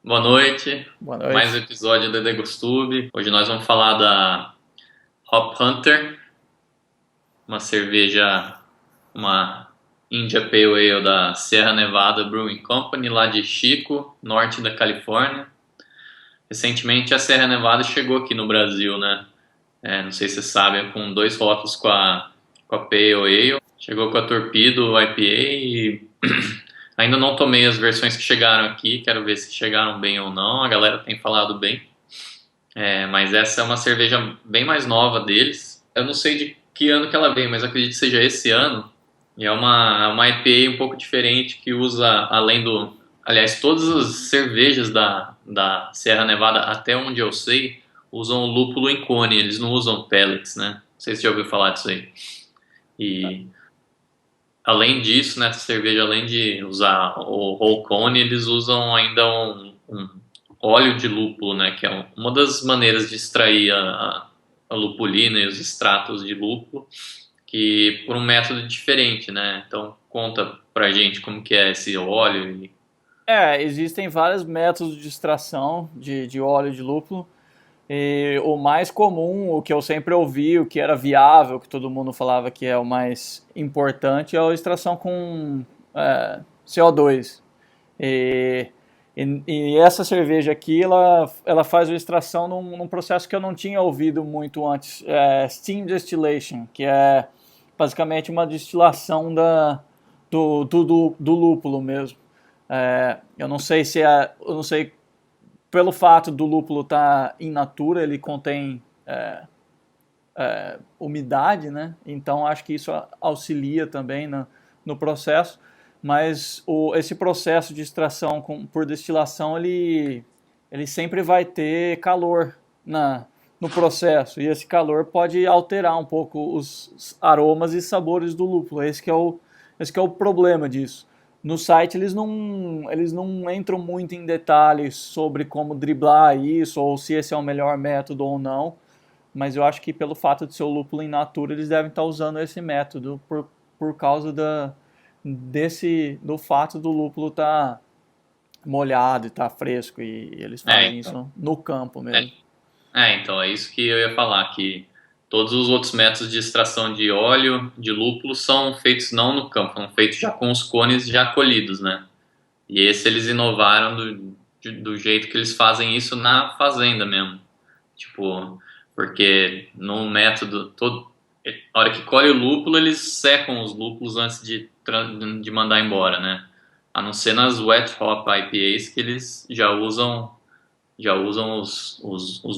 Boa noite, Boa mais um noite. episódio do Degustube. Hoje nós vamos falar da Hop Hunter, uma cerveja, uma India Pale Ale da Sierra Nevada Brewing Company, lá de Chico, norte da Califórnia. Recentemente a Sierra Nevada chegou aqui no Brasil, né? Não sei se vocês sabem, com dois rótulos com a Pale Ale. Chegou com a Torpedo IPA e ainda não tomei as versões que chegaram aqui, quero ver se chegaram bem ou não. A galera tem falado bem. Mas essa é uma cerveja bem mais nova deles. Eu não sei de que ano que ela vem, mas acredito que seja esse ano. E é uma IPA um pouco diferente que usa, além do. Aliás, todas as cervejas da Serra Nevada, até onde eu sei, usam lúpulo em cone, eles não usam pellets, né? Não sei se você já ouviu falar disso aí. E além disso, nessa cerveja, além de usar o whole cone, eles usam ainda um óleo de lúpulo, né? Que é uma das maneiras de extrair a lupulina e os extratos de lúpulo, que por um método diferente, né? Então conta pra gente como que é esse óleo. Existem vários métodos de extração de óleo de lúpulo. E o mais comum, o que eu sempre ouvi, o que era viável, que todo mundo falava que é o mais importante, é a extração com CO2. E, e essa cerveja aqui, ela faz a extração num processo que eu não tinha ouvido muito antes, steam distillation, que é basicamente uma destilação do lúpulo mesmo. Eu não sei se eu não sei pelo fato do lúpulo estar in natura, ele contém umidade, né? Então acho que isso auxilia também no processo. Mas esse processo de extração por destilação, ele sempre vai ter calor no processo. E esse calor pode alterar um pouco os aromas e sabores do lúpulo. Esse que é o problema disso. No site eles não entram muito em detalhes sobre como driblar isso, ou se esse é o melhor método ou não, mas eu acho que pelo fato de ser o lúpulo in natura, eles devem estar usando esse método por causa do fato do lúpulo estar molhado e estar fresco, e eles fazem Então, isso no campo é, mesmo. então é isso que eu ia falar, que todos os outros métodos de extração de óleo de lúpulo são feitos não no campo, são feitos já com os cones já colhidos, né? E esse eles inovaram do jeito que eles fazem isso na fazenda mesmo. Tipo, porque no método, a hora que colhe o lúpulo, eles secam os lúpulos antes de mandar embora, né? A não ser nas wet hop IPAs que eles já usam os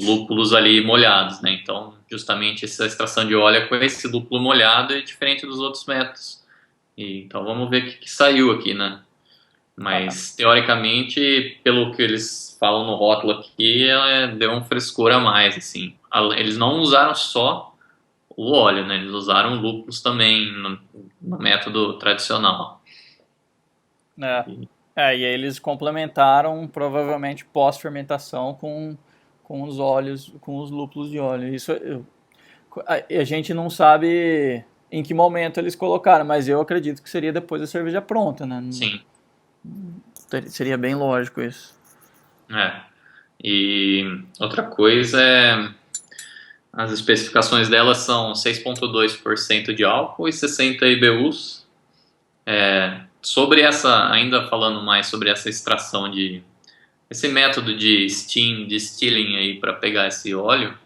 lúpulos ali molhados, né? Então, justamente essa extração de óleo é com esse lúpulo molhado é diferente dos outros métodos. Então, vamos ver o que saiu aqui, né? Ah, Mas, teoricamente, pelo que eles falam no rótulo aqui, deu um frescor a mais, assim. Eles não usaram só o óleo, né? Eles usaram lúpulos também no método tradicional. é. E aí eles complementaram provavelmente pós-fermentação com os óleos, com os lúpulos de óleo. A gente não sabe em que momento eles colocaram, mas eu acredito que seria depois da cerveja pronta, né? Sim, Seria bem lógico isso. é. E outra coisa as especificações delas são 6,2% de álcool e 60 IBUs. Sobre essa, ainda falando mais sobre essa extração esse método de steam distilling aí para pegar esse óleo,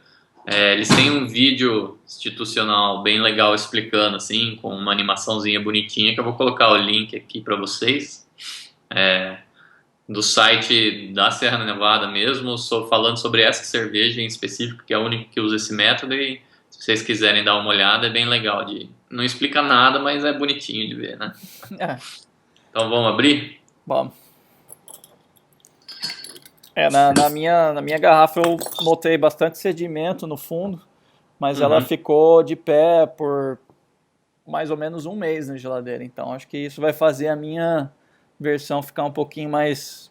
eles têm um vídeo institucional bem legal explicando assim, com uma animaçãozinha bonitinha que eu vou colocar o link aqui para vocês, do site da Serra Nevada mesmo, falando sobre essa cerveja em específico, que é a única que usa esse método, e se vocês quiserem dar uma olhada, é bem legal não explica nada, mas é bonitinho de ver, né? É, Então vamos abrir? bom. Na minha garrafa eu notei bastante sedimento no fundo, mas ela Uhum. ficou de pé por mais ou menos um mês na geladeira. Então acho que isso vai fazer a minha versão ficar um pouquinho mais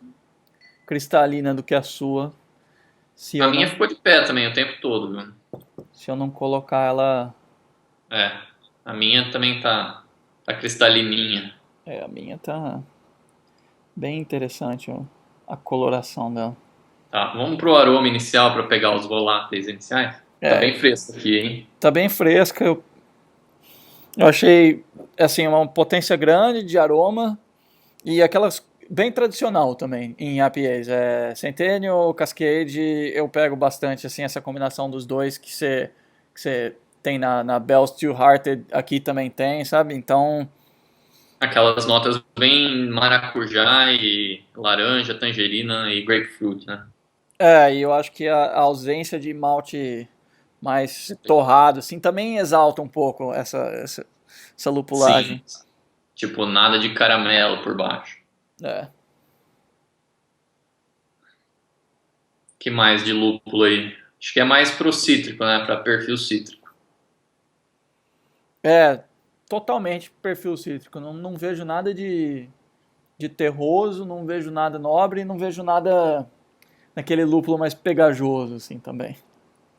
cristalina do que a sua, se A eu minha não, ficou de pé também o tempo todo, viu? se eu não colocar ela. É, a minha também tá cristalininha. A minha tá bem interessante, ó. a coloração dela. Tá, vamos pro aroma inicial para pegar os voláteis iniciais? Tá É, bem fresco aqui, hein? tá bem fresca. Eu achei, assim, uma potência grande de aroma e aquelas bem tradicional também em IPAs. Centennial, Cascade, eu pego bastante, assim, essa combinação dos dois que você tem na Bell's Two Hearted, aqui também tem, sabe? Então, Aquelas notas bem maracujá e laranja, tangerina e grapefruit, né? e eu acho que a ausência de malte mais torrado, assim, também exalta um pouco essa Sim, lupulagem. tipo nada de caramelo por baixo. É. Que mais de lúpulo aí? Acho que é mais pro cítrico, né? Para perfil cítrico. É, totalmente perfil cítrico. Não vejo nada de terroso, não vejo nada nobre, não vejo nada naquele lúpulo mais pegajoso, assim, também.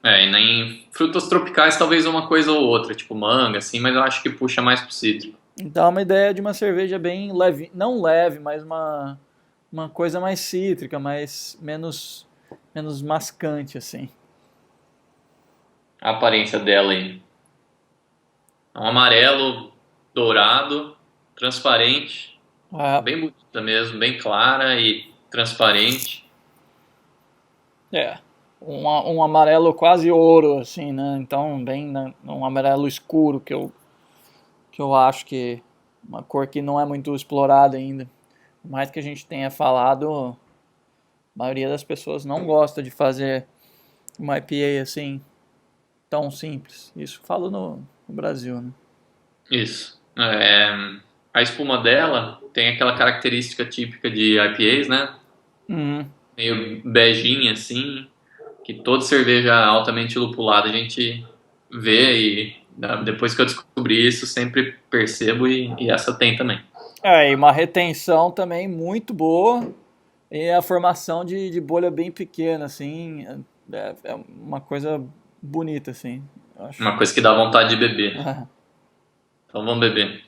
É, e nem frutas tropicais talvez uma coisa ou outra, tipo manga, assim, mas eu acho que puxa mais pro cítrico. Então é uma ideia de uma cerveja bem leve, não leve, mas uma coisa mais cítrica, menos mascante, assim. A aparência dela aí. É um amarelo dourado, transparente, Ah, bem bonita mesmo, bem clara e transparente. é. Um amarelo quase ouro, assim, né? Então, um amarelo escuro que eu acho que uma cor que não é muito explorada ainda. Por mais que a gente tenha falado, a maioria das pessoas não gosta de fazer uma IPA assim, tão simples. Isso falo no Brasil, né? Isso. A espuma dela tem aquela característica típica de IPAs, né? Uhum. Meio beijinha assim, que toda cerveja altamente lupulada a gente vê e depois que eu descobri isso sempre percebo e essa tem também. E uma retenção também muito boa e a formação de bolha bem pequena, assim, é uma coisa bonita, assim, eu acho. Uma coisa que dá vontade de beber. Então vamos beber.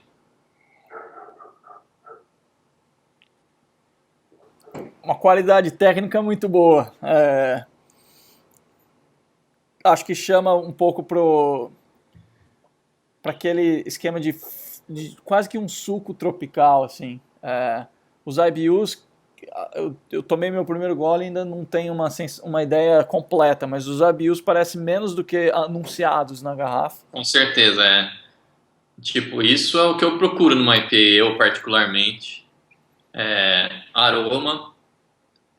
Uma qualidade técnica muito boa. Acho que chama um pouco para aquele esquema de quase que um suco tropical, assim. Os IBUs, eu tomei meu primeiro gole e ainda não tenho uma ideia completa, mas os IBUs parecem menos do que anunciados na garrafa. Com certeza, é. Tipo, isso é o que eu procuro numa IPA, eu particularmente. Aroma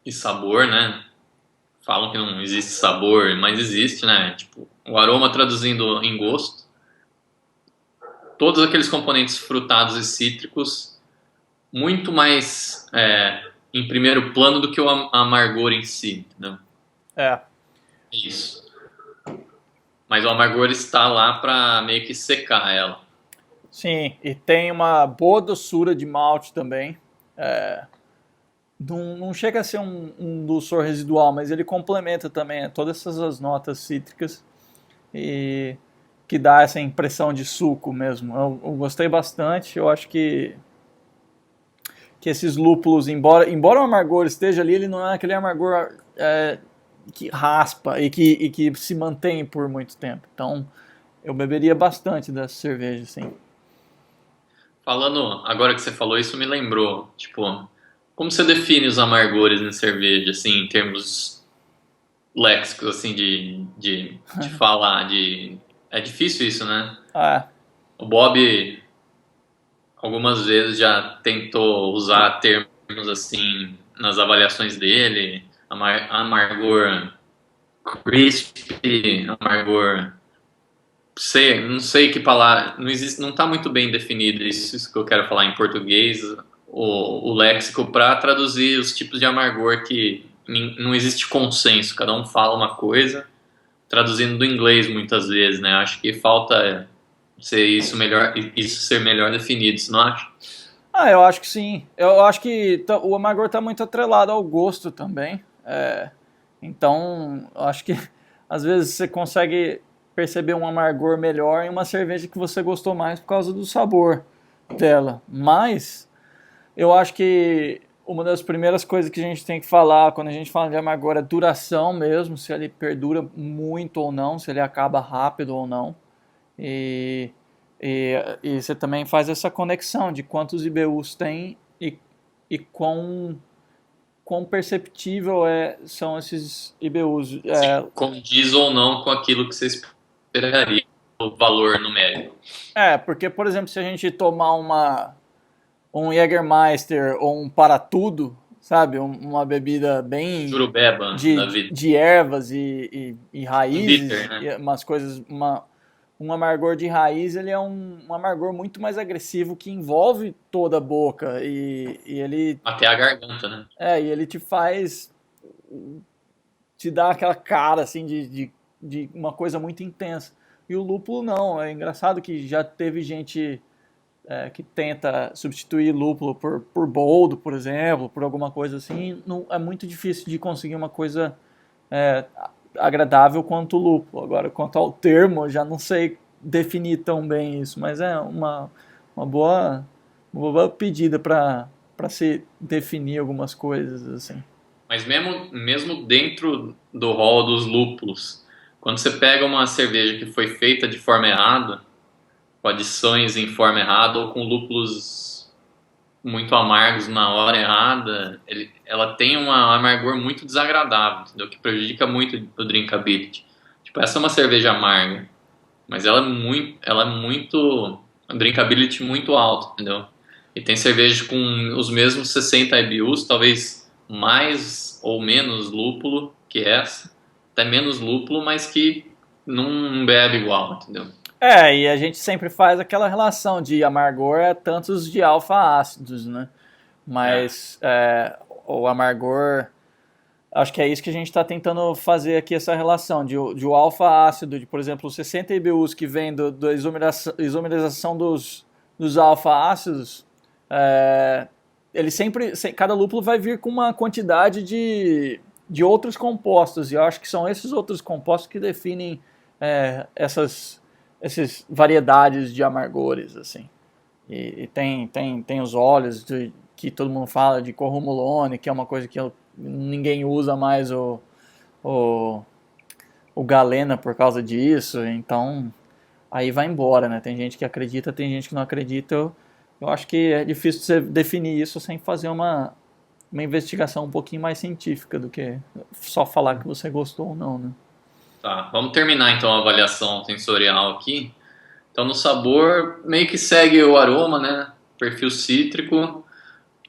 e sabor, né? Falam que não existe sabor, mas existe, né? Tipo, o aroma traduzindo em gosto. Todos aqueles componentes frutados e cítricos, muito mais em primeiro plano do que o amargor em si, entendeu? É, Isso. Mas o amargor está lá para meio que secar ela. sim, e tem uma boa doçura de malte também. Não chega a ser um dulçor residual, mas ele complementa também todas essas notas cítricas e que dá essa impressão de suco mesmo. Eu gostei bastante, eu acho que esses lúpulos, embora o amargor esteja ali, ele não é aquele amargor que raspa e que se mantém por muito tempo. Então, eu beberia bastante dessa cerveja, sim. Falando, agora que você falou isso, me lembrou, tipo, como você define os amargores em cerveja, assim, em termos léxicos, assim, de falar, de... É difícil isso, né? Ah, O Bob algumas vezes já tentou usar termos assim nas avaliações dele, amargor crispy, amargor, não sei que palavra, não existe, não está muito bem definido isso que eu quero falar em português, o léxico para traduzir os tipos de amargor que não existe consenso, cada um fala uma coisa, traduzindo do inglês muitas vezes, né? Acho que falta ser isso ser melhor definido, você não acha? eu acho que sim. Eu acho que o amargor está muito atrelado ao gosto também. Então, eu acho que às vezes você consegue perceber um amargor melhor em uma cerveja que você gostou mais por causa do sabor dela. Mas eu acho que uma das primeiras coisas que a gente tem que falar quando a gente fala de amargor é duração mesmo, se ele perdura muito ou não, se ele acaba rápido ou não. E, e você também faz essa conexão de quantos IBUs tem e quão perceptível são esses IBUs. Se condiz ou não com aquilo que você esperaria, o valor numérico. Porque, por exemplo, se a gente tomar um Jägermeister ou um para tudo, sabe? Uma bebida bem Jurubeba da vida. de ervas e raízes, Bitter, né? e umas coisas, um amargor de raiz, ele é um amargor muito mais agressivo que envolve toda a boca e ele Até a garganta, né? e ele te dá aquela cara assim de uma coisa muito intensa. E o lúpulo não, é engraçado que já teve gente que tenta substituir lúpulo por boldo, por exemplo, por alguma coisa assim. Não, é muito difícil de conseguir uma coisa agradável quanto o lúpulo. Agora, quanto ao termo, eu já não sei definir tão bem isso, mas é uma boa pedida para se definir algumas coisas assim. Mas mesmo dentro do rol dos lúpulos, quando você pega uma cerveja que foi feita de forma errada, com adições em forma errada ou com lúpulos muito amargos na hora errada, ela tem um amargor muito desagradável, entendeu? Que prejudica muito o drinkability. Tipo, essa é uma cerveja amarga, mas ela é muito drinkability muito alto, entendeu? E tem cerveja com os mesmos 60 IBUs, talvez mais ou menos lúpulo que essa, até menos lúpulo, mas que não bebe igual, entendeu? E a gente sempre faz aquela relação de amargor tantos de alfa-ácidos, né? Mas o amargor, acho que é isso que a gente está tentando fazer aqui, essa relação de o alfa-ácido, por exemplo, os 60 IBUs que vem da isomerização dos alfa-ácidos, ele cada lúpulo vai vir com uma quantidade de outros compostos, e eu acho que são esses outros compostos que definem essas variedades de amargores, assim. E tem os óleos que todo mundo fala de corrumulone, que é uma coisa que ninguém usa mais o galena por causa disso, então aí vai embora, né? Tem gente que acredita, tem gente que não acredita. Eu acho que é difícil você definir isso sem fazer uma investigação um pouquinho mais científica do que só falar que você gostou ou não, né? Tá, vamos terminar então a avaliação sensorial aqui. Então no sabor meio que segue o aroma, né? Perfil cítrico,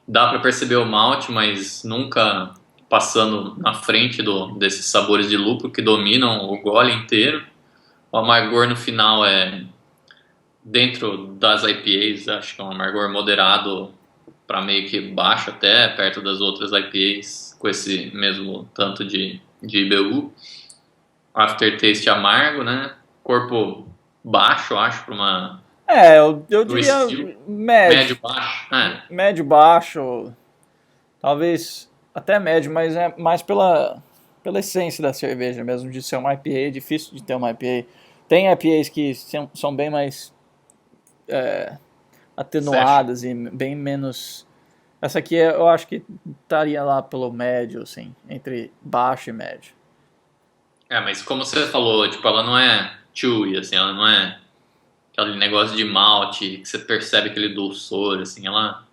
dá para perceber o malte, mas nunca passando na frente desses sabores de lúpulo que dominam o gole inteiro. O amargor no final é dentro das IPAs, acho que é um amargor moderado para meio que baixo até, perto das outras IPAs, com esse mesmo tanto de IBU. Aftertaste amargo, né? Corpo baixo, acho, para uma... eu diria médio. Médio-baixo. Médio-baixo, talvez até médio, mas é mais pela essência da cerveja mesmo, de ser uma IPA, é difícil de ter uma IPA. Tem IPAs que são bem mais atenuadas e bem menos... Essa aqui eu acho que estaria lá pelo médio, assim, entre baixo e médio. Mas como você falou, tipo, ela não é chewy, assim, ela não é aquele negócio de malte que você percebe aquele dulçor, assim, ela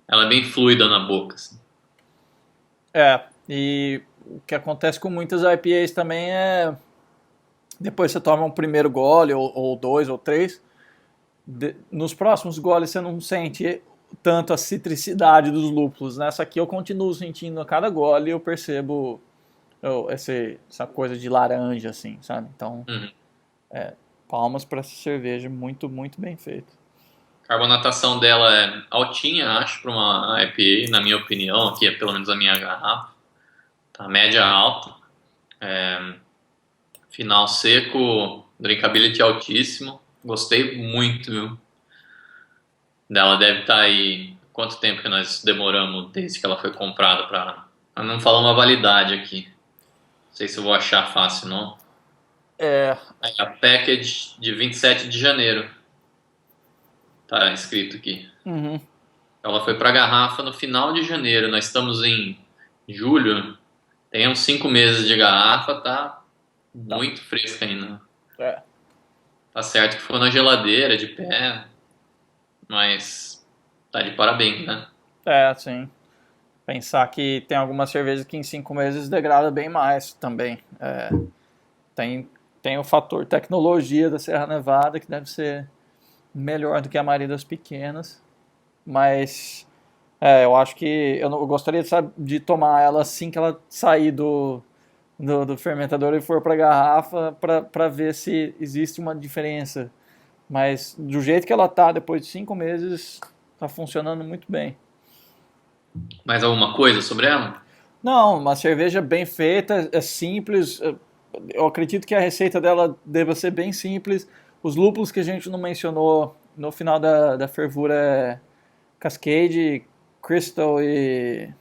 é bem fluida na boca, assim. E o que acontece com muitas IPAs também depois você toma um primeiro gole, ou dois, ou três, nos próximos goles você não sente tanto a citricidade dos lúpulos. Nessa aqui eu continuo sentindo a cada gole e eu percebo essa coisa de laranja, assim, sabe? Então, palmas para essa cerveja, muito, muito bem feita. A carbonatação dela é altinha, acho, para uma IPA, na minha opinião, aqui é pelo menos a minha garrafa. Tá média alta. Final seco, drinkability altíssimo. Gostei muito, viu? Ela deve estar aí... Quanto tempo que nós demoramos desde que ela foi comprada para... Não falar uma validade aqui. Não sei se eu vou achar fácil, não. A package de 27 de janeiro. Tá escrito aqui. Uhum. Ela foi para garrafa no final de janeiro. Nós estamos em julho. Tem uns 5 meses de garrafa, tá Tá. muito fresca ainda. É, Tá certo que foi na geladeira, de pé, mas tá de parabéns, né? sim. Pensar que tem algumas cervejas que em 5 meses degrada bem mais também. Tem, tem o fator tecnologia da Serra Nevada, que deve ser melhor do que a maioria das pequenas. Mas eu acho que eu gostaria de tomar ela assim que ela sair do fermentador e for para a garrafa para ver se existe uma diferença. Mas do jeito que ela tá, depois de 5 meses, tá funcionando muito bem. Mais alguma coisa sobre ela? Não, uma cerveja bem feita, é simples. Eu acredito que a receita dela deva ser bem simples. Os lúpulos que a gente não mencionou no final da fervura é Cascade, Crystal e.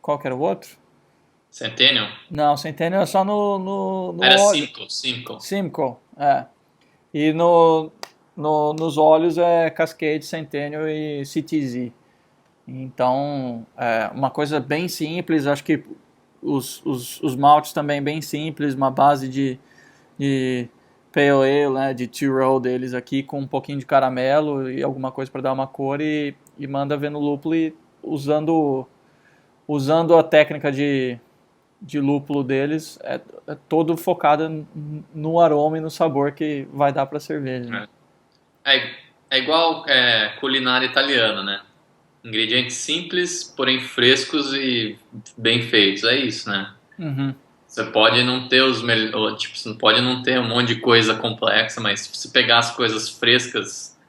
Qual que era o outro? Centennial? Não, Centennial é só no Era óleo. Simcoe, Simcoe. Simcoe, é. E nos óleos é Cascade, Centennial e CTZ. Então, uma coisa bem simples, acho que os maltes também bem simples, uma base de Pale Ale, né, de two-row deles aqui com um pouquinho de caramelo e alguma coisa para dar uma cor e manda ver no lúpulo e usando a técnica de lúpulo deles, é todo focado no aroma e no sabor que vai dar para a cerveja. Né? É igual culinária italiana, né? Ingredientes simples, porém frescos e bem feitos. É isso, né? Uhum. Você pode não ter os melhores, tipo, você pode não ter um monte de coisa complexa, mas se você pegar as coisas frescas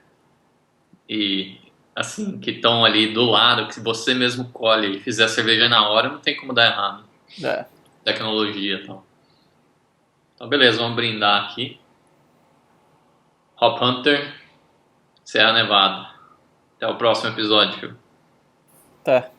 e assim que estão ali do lado, que você mesmo colhe e fizer a cerveja na hora, não tem como dar errado. É. Tecnologia e tal. Então, beleza, vamos brindar aqui. Hop Hunter, Serra Nevada. Até o próximo episódio. Tá.